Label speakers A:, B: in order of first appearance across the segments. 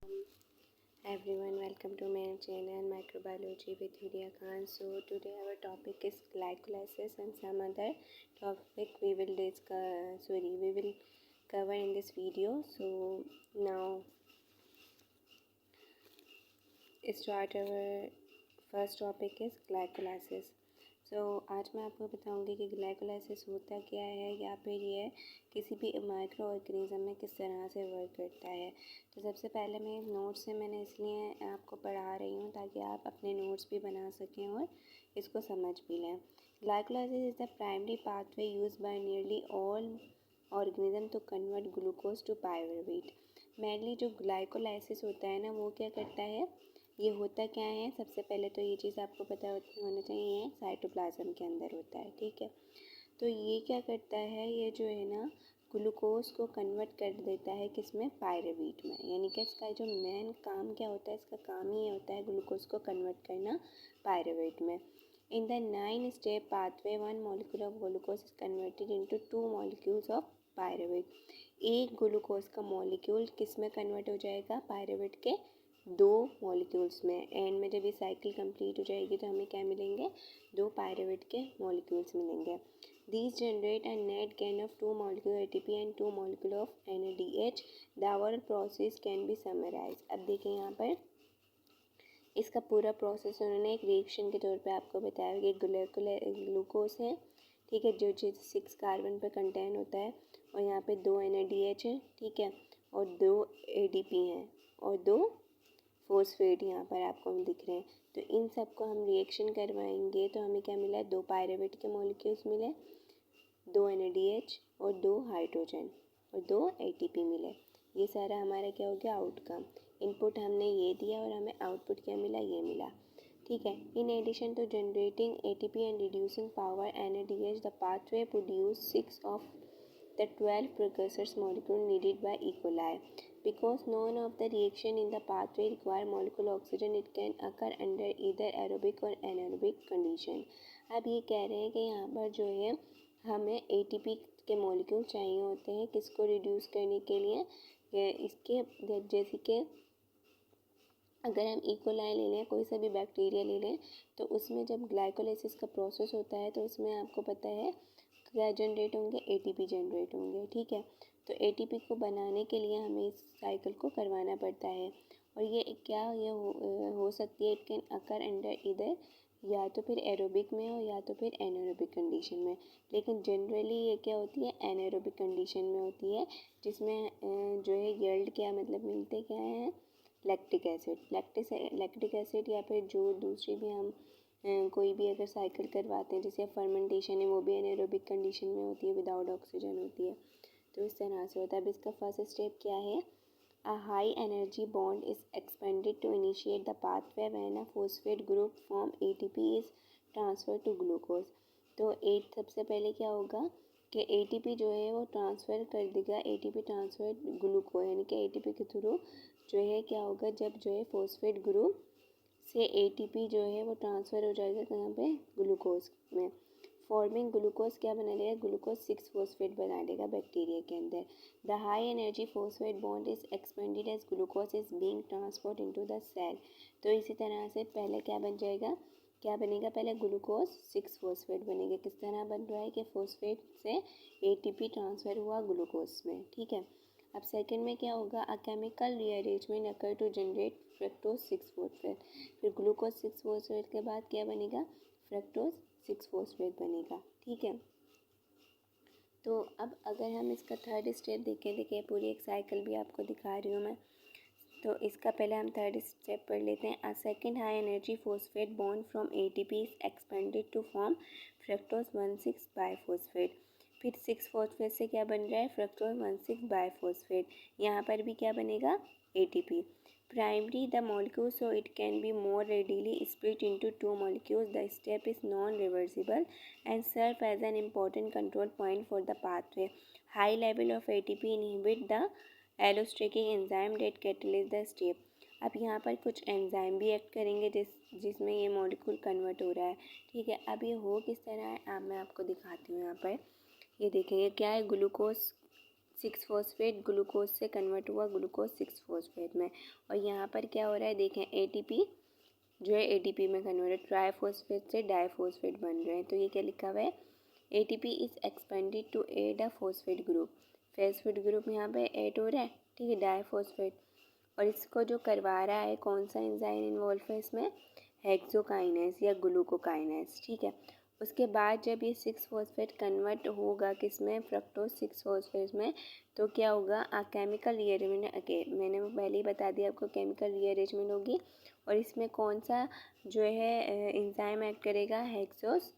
A: Hi everyone, welcome to my channel Microbiology with Vidya Khan. So today our topic is glycolysis and some other topic we will cover in this video. So now start our first topic is glycolysis. आज मैं आपको बताऊंगी कि glycolysis होता क्या है या फिर ये किसी भी माइक्रो ऑर्गेनिज्म में किस तरह से वर्क करता है। तो सबसे पहले मैं नोट्स से मैंने इसलिए आपको पढ़ा रही हूँ ताकि आप अपने नोट्स भी बना सकें और इसको समझ भी लें। Glycolysis is the primary pathway use by nearly all organism to convert glucose to pyruvate. Mainly जो ग्लाइकोलाइसिस होता है ना वो क्या करता है, ये होता क्या है। सबसे पहले तो ये चीज़ आपको पता होना चाहिए, साइटोप्लाज्म के अंदर होता है, ठीक है। तो ये क्या करता है, ये जो है ना ग्लूकोज को कन्वर्ट कर देता है किसमें, पायरुवेट में। यानी कि इसका जो मेन काम क्या होता है, इसका काम ही होता है ग्लूकोज को कन्वर्ट करना पायरुवेट में। In the 9 step pathway 1 molecule of glucose is converted into 2 molecules of pyruvate. एक ग्लूकोज का मॉलिक्यूल किस में कन्वर्ट हो जाएगा, पायरुवेट के 2 मॉलिक्यूल्स में। एंड में जब ये साइकिल कंप्लीट हो जाएगी तो हमें क्या मिलेंगे, 2 पायरुवेट के मॉलिक्यूल्स मिलेंगे। These generate a net gain of 2 molecule ATP and 2 molecule of NADH. The overall process can be summarized. अब देखिए यहाँ पर इसका पूरा प्रोसेस उन्होंने एक रिएक्शन के तौर पे आपको बताया कि ग्लूकोज है, ठीक है, जो 6 कार्बन पर कंटेन होता है, और यहाँ पे 2 NADH है, ठीक है, और 2 ADP हैं और 2 फॉस्फेट यहाँ पर आपको हम दिख रहे हैं। तो इन सब को हम रिएक्शन करवाएंगे तो हमें क्या मिला, 2 पायरुवेट के मॉलिक्यूल्स मिले, 2 NADH और 2 हाइड्रोजन और 2 ATP मिले। ये सारा हमारा क्या हो गया, आउटकम। इनपुट हमने ये दिया और हमें आउटपुट क्या मिला, ये मिला, ठीक है। In addition to generating ATP and reducing power NADH, the pathway produce 6 of the 12 precursors molecule needed by E. coli. Because none of the reaction in the pathway require molecular oxygen, it can occur under either aerobic or anaerobic condition. अब ये कह रहे हैं कि यहाँ पर जो है हमें ATP के मॉलिक्यूल चाहिए होते हैं किसको रिड्यूस करने के लिए, इसके जैसे कि अगर हम इकोलाई ले लें, कोई सा भी बैक्टीरिया ले लें, तो उसमें जब ग्लाइकोलाइसिस का प्रोसेस होता है तो उसमें आपको पता है क्या जनरेट होंगे, ATP जनरेट होंगे, ठीक है। तो ATP को बनाने के लिए हमें इस साइकिल को करवाना पड़ता है। और ये क्या ये हो सकती है, इट कैन अकर अंडर इधर, या तो फिर एरोबिक में हो या तो फिर एनारोबिक कंडीशन में। लेकिन जनरली ये क्या होती है, एनारोबिक कंडीशन में होती है, जिसमें जो है यील्ड क्या मतलब मिलते क्या हैं, लैक्टिक एसिड, लैक्टिक एसिड, या फिर जो दूसरी भी हम कोई भी अगर साइकिल करवाते हैं जैसे फर्मेंटेशन है, वो भी एनारोबिक कंडीशन में होती है, विदाउट ऑक्सीजन होती है। तो इस तरह से होता है। अब इसका फर्स्ट स्टेप क्या है, a high energy bond is expended to initiate the pathway when a phosphate group form ATP is transfer to glucose. तो सबसे पहले क्या होगा कि ATP जो है वो ट्रांसफ़र कर देगा, ATP ट्रांसफर ग्लूकोज, यानी कि ATP के थ्रू जो है क्या होगा, जब जो है फॉस्फेट ग्रुप से ATP जो है वो ट्रांसफ़र हो जाएगा कहाँ पे, ग्लूकोज में। फॉर्मिंग ग्लूकोज क्या बना देगा, ग्लूकोज 6 फॉस्फेट बना देगा बैक्टीरिया के अंदर। The high energy phosphate bond is expended as glucose is being transport into the cell. तो इसी तरह से पहले क्या बन जाएगा, क्या बनेगा, पहले ग्लूकोज 6 फॉस्फेट बनेगा। किस तरह बन रहा है कि फॉस्फेट से ATP ट्रांसफ़र हुआ ग्लूकोज में, ठीक है। अब सेकंड में क्या होगा, a chemical rearrangement occur to generate fructose 6 phosphate. फिर ग्लूकोज 6 फॉस्फेट के बाद क्या बनेगा, फ्रक्टोज 6 फॉस्फेट बनेगा, ठीक है। तो अब अगर हम इसका थर्ड स्टेप देखें, देखिए पूरी एक साइकिल भी आपको दिखा रही हूँ मैं। तो इसका पहले हम थर्ड स्टेप पढ़ लेते हैं। A second high energy phosphate bond from ATP is expended to form fructose 1,6 biphosphate. फिर 6 फॉस्फेट से क्या बन रहा है, फ्रक्टोज 1,6 बाईफॉस्फेट। यहाँ पर भी क्या बनेगा, ATP। Primary the molecule so it can be more readily split into 2 molecules. The step is non-reversible and serve as an important control point for the pathway. High level of ATP inhibit the allostatic enzyme that catalyze the step. अब यहाँ पर कुछ enzyme भी act करेंगे जिसमें ये molecule convert हो रहा है, ठीक है। अब ये हो किस तरह है, मैं आपको दिखाती हूँ। यहाँ पर ये देखेंगे क्या है, ग्लूकोज 6 फॉस्फेट ग्लूकोज से कन्वर्ट हुआ ग्लूकोज 6 फॉस्फेट में। और यहाँ पर क्या हो रहा है देखें, एटीपी जो है एटीपी में कन्वर्ट, ट्राईफॉस्फेट से डाईफॉस्फेट बन रहे हैं। तो ये क्या लिखा हुआ है, ATP is expended to add a phosphate group. Phosphate group यहाँ पे ऐड हो रहा है, ठीक है, डाईफॉस्फेट। और इसको जो करवा रहा है, कौन सा एंजाइम इन्वॉल्व है इसमें, हेक्सोकाइनेस या ग्लूकोकाइनेस, ठीक है। उसके बाद जब ये 6 फॉस्फेट कन्वर्ट होगा किस में, फ्रक्टोज 6 फॉस्फेट में, तो क्या होगा, केमिकल रीअरेंजमेंट, मैंने पहले ही बता दिया आपको, केमिकल रीअरेंजमेंट होगी। और इसमें कौन सा जो है एंजाइम ऐड करेगा, हेक्सोस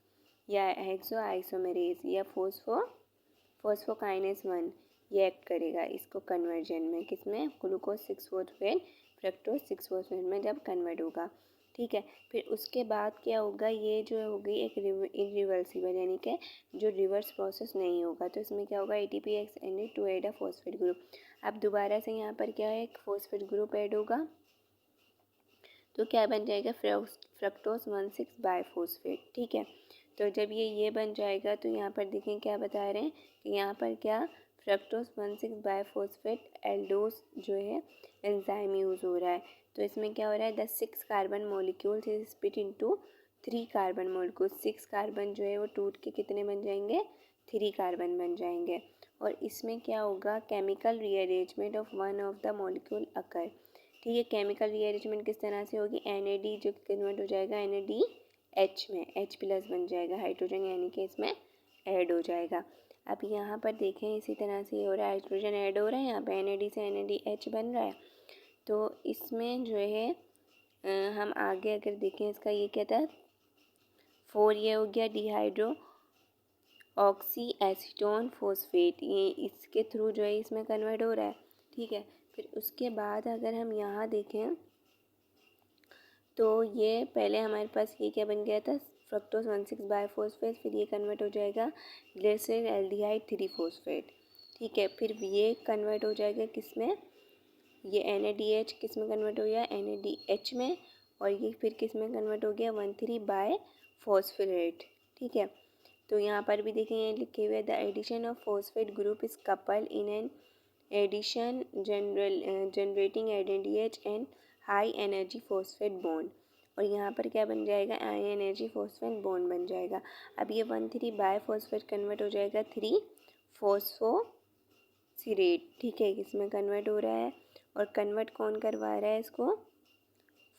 A: या हेक्सो आइसोमेरेज या फॉस्फोकाइनेस 1, ये एक्ट करेगा इसको कन्वर्जन में, किसमें, ग्लूकोज 6 फॉस्फेट फ्रक्टोज 6 फॉस्फेट में जब कन्वर्ट होगा, ठीक है। फिर उसके बाद क्या होगा, ये जो होगी एक इरिवर्सिबल, यानी कि जो रिवर्स प्रोसेस नहीं होगा। तो इसमें क्या होगा, ATP extended to add a phosphate group. अब दोबारा से यहाँ पर क्या है, एक फॉस्फेट ग्रुप ऐड होगा, तो क्या बन जाएगा, फ्रक्टोज 1,6 बाईफॉस्फेट, ठीक है। तो जब ये बन जाएगा तो यहाँ पर देखें क्या बता रहे हैं कि यहाँ पर क्या, फ्रक्टोज 1,6 बाईफॉस्फेट एल्डोज जो है एंजाइम यूज़ हो रहा है। तो इसमें क्या हो रहा है, 6 carbon molecules is split into 3 carbon molecule. 6 carbon जो है वो टूट के कितने बन जाएंगे, 3 कार्बन बन जाएंगे। और इसमें क्या होगा, chemical rearrangement of one of the molecule occur, ठीक है। केमिकल रीअरेंजमेंट किस तरह से होगी, NAD जो कन्वर्ट हो जाएगा NADH में, H प्लस बन जाएगा, हाइड्रोजन यानी कि इसमें ऐड हो जाएगा। अब यहाँ पर देखें इसी तरह से हो रहा है, हाइड्रोजन ऐड हो रहा है, यहाँ पे NAD से NADH बन रहा है। तो इसमें जो है हम आगे अगर देखें इसका, ये क्या था, 4 ये हो गया डिहाइड्रो ऑक्सी एसीटोन फॉस्फेट, ये इसके थ्रू जो है इसमें कन्वर्ट हो रहा है, ठीक है। फिर उसके बाद अगर हम यहाँ देखें तो ये पहले हमारे पास ये क्या बन गया था, फ्रक्टोज 1,6 बाईफॉस्फेट, फिर ये कन्वर्ट हो जाएगा ग्लिसरीन एल्डिहाइड 3 फॉस्फेट, ठीक है। फिर ये कन्वर्ट हो जाएगा किस में, ये NADH किस में कन्वर्ट हो गया, NADH में। और ये फिर किस में कन्वर्ट हो गया, 1,3 बाईफॉस्फेट, ठीक है। तो यहाँ पर भी देखें ये लिखे हुए, the addition of phosphate group is couple in an addition generating NADH and high energy phosphate bond. और यहाँ पर क्या बन जाएगा, हाई एनर्जी फॉस्फेट बॉन्ड बन जाएगा। अब ये 1,3 बाईफॉस्फेट कन्वर्ट हो जाएगा 3 फॉस्फोसिलेट, ठीक है, इसमें कन्वर्ट हो रहा है। और कन्वर्ट कौन करवा रहा है इसको,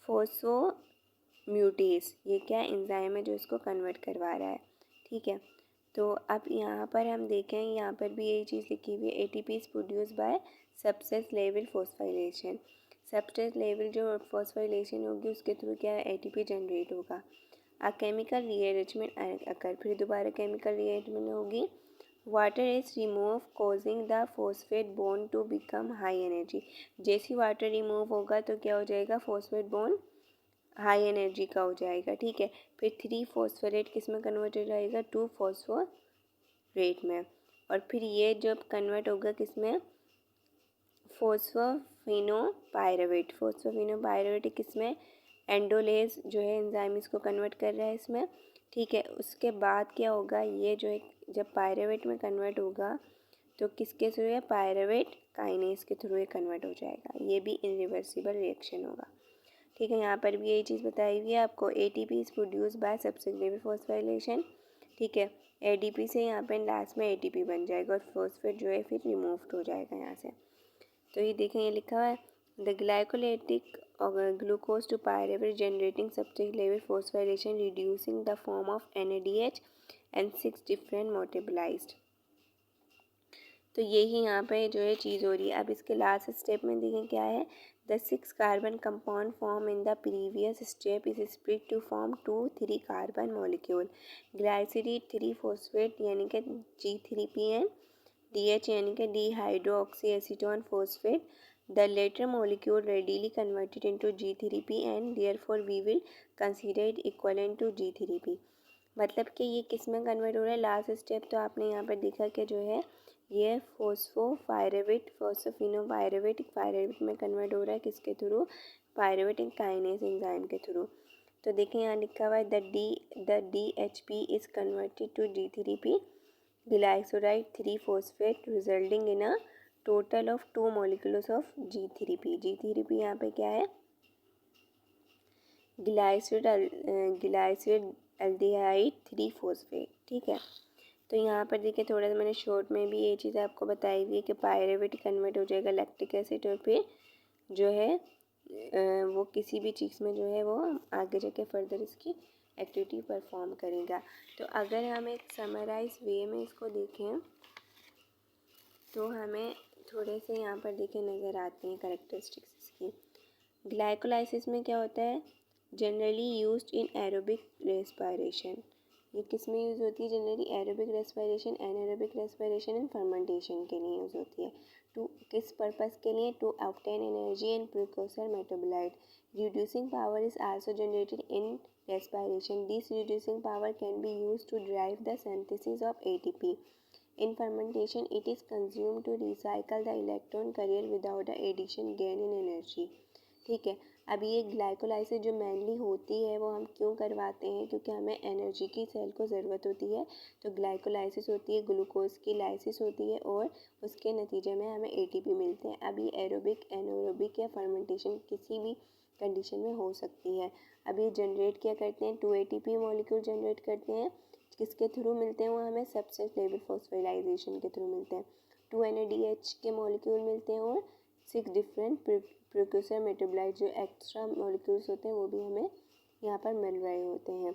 A: फॉस्फोम्यूटेस, ये क्या एंजाइम है जो इसको कन्वर्ट करवा रहा है, ठीक है। तो अब यहाँ पर हम देखें, यहाँ पर भी यही चीज़ लिखी हुई है, ATP is produce by substrate level phosphorylation. Substrate level जो फॉस्फोराइलेशन होगी उसके थ्रू क्या है, ATP जनरेट होगा। अ केमिकल रीअरेंजमेंट अकर, फिर दोबारा केमिकल रीअरेंजमेंट होगी, water is remove causing the phosphate bond to become high energy. जैसे ही वाटर रिमूव होगा तो क्या हो जाएगा, फॉस्फेट बॉन्ड हाई एनर्जी का हो जाएगा, ठीक है। फिर 3 फॉस्फोरेट किस में कन्वर्ट हो जाएगा, 2 फॉस्फोरेट में। और फिर ये जब कन्वर्ट होगा किस में, फॉस्फोफिनोपाइरुवेट, फॉस्फोफिनोपाइरुवेट किस में, एंडोलेज जो है एंजाइम इसको कन्वर्ट कर रहा है इसमें, ठीक है। उसके बाद क्या होगा, ये जो है जब पायरुवेट में कन्वर्ट होगा तो किसके थ्रू है, पायरुवेट काइनेज के थ्रू ये कन्वर्ट हो जाएगा, ये भी इरिवर्सिबल रिएक्शन होगा, ठीक है। यहाँ पर भी यही चीज़ बताई हुई है आपको, ATP is produce by substrate level phosphorylation, ठीक है। ADP से यहाँ पे लास्ट में ATP बन जाएगा और फॉस्फेट जो है फिर रिमूव हो जाएगा यहाँ से। तो ये देखें ये लिखा हुआ है, the glycolytic glucose to pyruvate generating substrate level phosphorylation reducing the form of NADH and 6 different metabolized. तो यही यहाँ पे जो है चीज़ हो रही है। अब इसके लास्ट स्टेप में देखें क्या है, the 6 carbon compound form in the previous step is split to form 2,3 carbon molecule, glyceraldehyde 3 phosphate यानी कि G3PN, DH यानी कि dihydroxy acetone phosphate, the latter molecule readily converted into G3P and therefore we will consider it equivalent to G3P। मतलब कि ये किस में convert हो रहा है, लास्ट स्टेप तो आपने यहाँ पर देखा कि जो है ये फॉस्फोपाइरुवेट फॉस्फोफिनोपाइरुवेट पाइरुवेट में कन्वर्ट हो रहा है, किसके थ्रू, पाइरुवेट काइनेज एंजाइम के थ्रू। तो देखिए यहाँ लिखा हुआ है the DHP is converted to G3P glyceride 3-phosphate resulting in a total of 2 molecules of G3P. G3P यहाँ पे क्या है, ग्लाइसिड एल्डिहाइड 3-phosphate, ठीक है। तो यहाँ पर देखिए थोड़ा सा मैंने शॉर्ट में भी ये चीज़ आपको बताई हुई है कि पायरेट कन्वर्ट हो जाएगा लैक्टिक एसिड और फिर जो है वो किसी भी चीज़ में जो है वो आगे जाके फर्दर इसकी एक्टिविटी परफॉर्म करेगा। तो अगर हम एक समराइज वे में इसको देखें तो हमें थोड़े से यहाँ पर देखें नज़र आती हैं कैरेक्टरिस्टिक्स इसकी। ग्लाइकोलाइसिस में क्या होता है, generally used in aerobic respiration. ये किस में यूज़ होती है, generally aerobic respiration, anaerobic respiration and fermentation के लिए यूज़ होती है। टू किस पर्पस के लिए, to obtain energy and precursor metabolite. Reducing power is also generated in respiration. This reducing power can be used to drive the synthesis of ATP. In fermentation, it is consumed to recycle the electron carrier without the addition gain in energy. ठीक है। अब ये glycolysis जो mainly होती है वो हम क्यों करवाते हैं, क्योंकि हमें एनर्जी की सेल को ज़रूरत होती है। तो ग्लाइकोलाइसिस होती है, ग्लूकोज की लाइसिस होती है और उसके नतीजे में हमें एटीपी मिलते हैं। अब ये एरोबिक, एनारोबिक या फर्मेंटेशन किसी भी कंडीशन में हो सकती है। अब ये जनरेट क्या करते हैं, 2 ATP मॉलिक्यूल जनरेट करते हैं। किसके थ्रू मिलते हैं वो हमें, सबस्ट्रेट लेवल फॉस्फोराइलेशन के थ्रू मिलते हैं। 2 NADH के मॉलिक्यूल मिलते हैं और 6 डिफरेंट प्रिक्यूसर मेटाबोलाइट जो एक्स्ट्रा मॉलिक्यूल्स होते हैं वो भी हमें यहाँ पर मिल रहे होते हैं।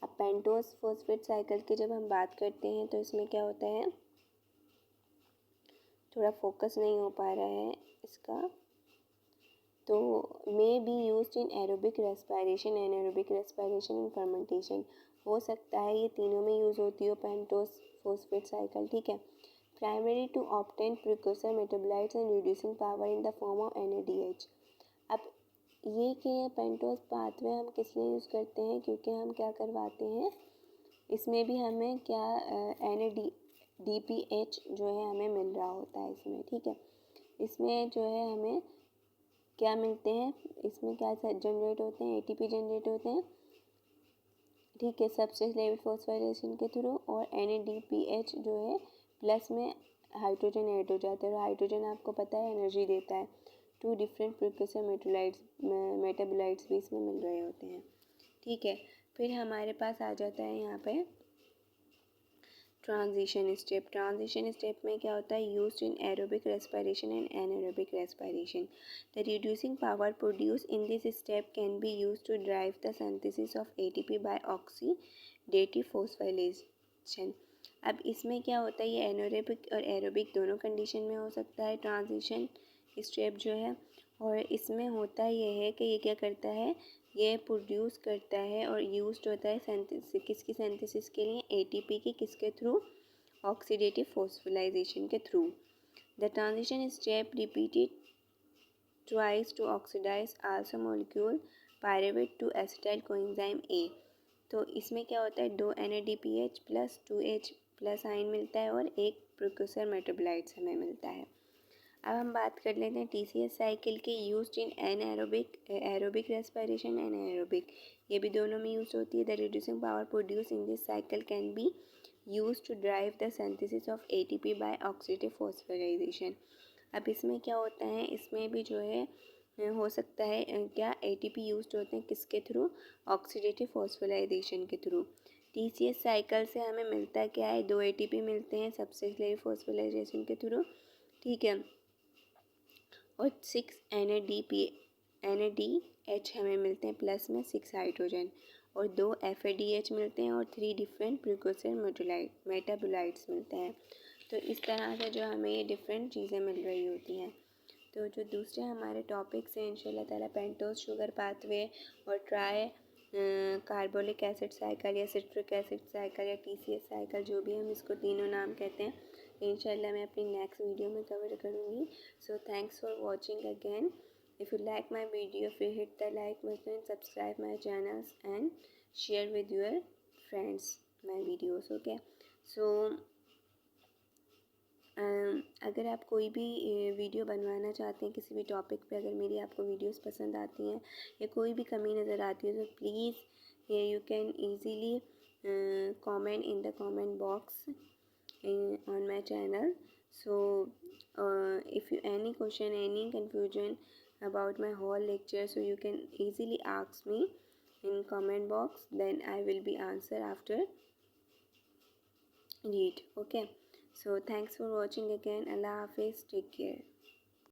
A: अब पेंटोस फॉस्फेट साइकिल की जब हम बात करते हैं तो इसमें क्या होता है, थोड़ा फोकस नहीं हो पा रहा है इसका, तो may be used in aerobic respiration, anaerobic respiration and fermentation. हो सकता है ये तीनों में यूज़ होती हो पेंटोस फॉस्फेट साइकिल, ठीक है। Primary to obtain precursor metabolites and reducing power in the form of NADH। अब ये कि पेंटोस पाथवे हम किस लिए यूज़ करते हैं, क्योंकि हम क्या करवाते हैं इसमें भी हमें क्या NADPH जो है हमें मिल रहा होता है इसमें, ठीक है। इसमें जो है हमें क्या मिलते हैं, इसमें क्या जनरेट होते हैं, ATP जनरेट होते हैं, ठीक है, सबस्ट्रेट लेवल फॉस्फोराइलेशन के थ्रू। और NADPH जो है प्लस में हाइड्रोजन ऐड हो जाता है और हाइड्रोजन आपको पता है एनर्जी देता है। 2 डिफरेंट प्रिक्यूसर मेटाबोलाइट्स भी इसमें मिल रहे होते हैं, ठीक है। फिर हमारे पास आ जाता है यहाँ पे ट्रांजिशन स्टेप। ट्रांजिशन स्टेप में क्या होता है, used in aerobic respiration and anaerobic respiration. The reducing power produce in this step can be used to drive the synthesis of ATP by oxidative phosphorylation. अब इसमें क्या होता है, ये एनारोबिक और एरोबिक दोनों कंडीशन में हो सकता है ट्रांजिशन स्टेप जो है। और इसमें होता ये है कि ये क्या करता है, ये प्रोड्यूस करता है और यूज्ड होता है किसकी सिंथेसिस के लिए, ATP की, किसके थ्रू, ऑक्सीडेटिव फॉस्फोराइलेशन के through. The transition step repeated twice to oxidize also molecule pyruvate to acetyl coenzyme A। तो इसमें क्या होता है, 2 NADPH plus 2H plus ion मिलता है और एक प्रिक्यूसर मेटाबोलाइट्स हमें मिलता है। अब हम बात कर लेते हैं TCS साइकिल के, used in aerobic respiration and aerobic, ये भी दोनों में यूज होती है। The reducing power produce in this cycle can be use to drive the synthesis of ATP by oxidative phosphorylation. अब इसमें क्या होता है, इसमें भी जो है हो सकता है क्या ATP यूज होते हैं किसके थ्रू, ऑक्सीडेटिव फॉस्फोराइलेशन के थ्रू। TCS साइकिल से हमें मिलता क्या है, 2 ATP मिलते हैं सबस्ट्रेट लेवल फॉस्फोराइलेशन के थ्रू, ठीक है, और 6 NADH हमें मिलते हैं प्लस में 6 हाइड्रोजन, और 2 FADH मिलते हैं और 3 डिफरेंट प्रिक्यूसर मेटाबोलाइट्स मिलते हैं। तो इस तरह से जो हमें ये डिफरेंट चीज़ें मिल रही होती हैं। तो जो दूसरे हमारे टॉपिक्स हैं इंशाल्लाह ताला, पेंटोस शुगर पाथवे और ट्राई कार्बोलिक एसिड साइकिल या सिट्रिक एसिड साइकिल या TCS साइकिल, जो भी हम इसको तीनों नाम कहते हैं, इंशाल्लाह मैं अपनी नेक्स्ट वीडियो में कवर करूँगी। So thanks for watching again. If you like my video, फिर hit the like button, subscribe my channels and share with your friends my videos, okay. सो अगर आप कोई भी वीडियो बनवाना चाहते हैं किसी भी टॉपिक पे, अगर मेरी आपको वीडियोस पसंद आती हैं या कोई भी कमी नज़र आती है, तो please you can easily comment in the comment box on my channel. So if you any question, any confusion about my whole lecture, so you can easily ask me in comment box, then I will be answer after read. Okay, so thanks for watching again. Allah Hafiz, take care.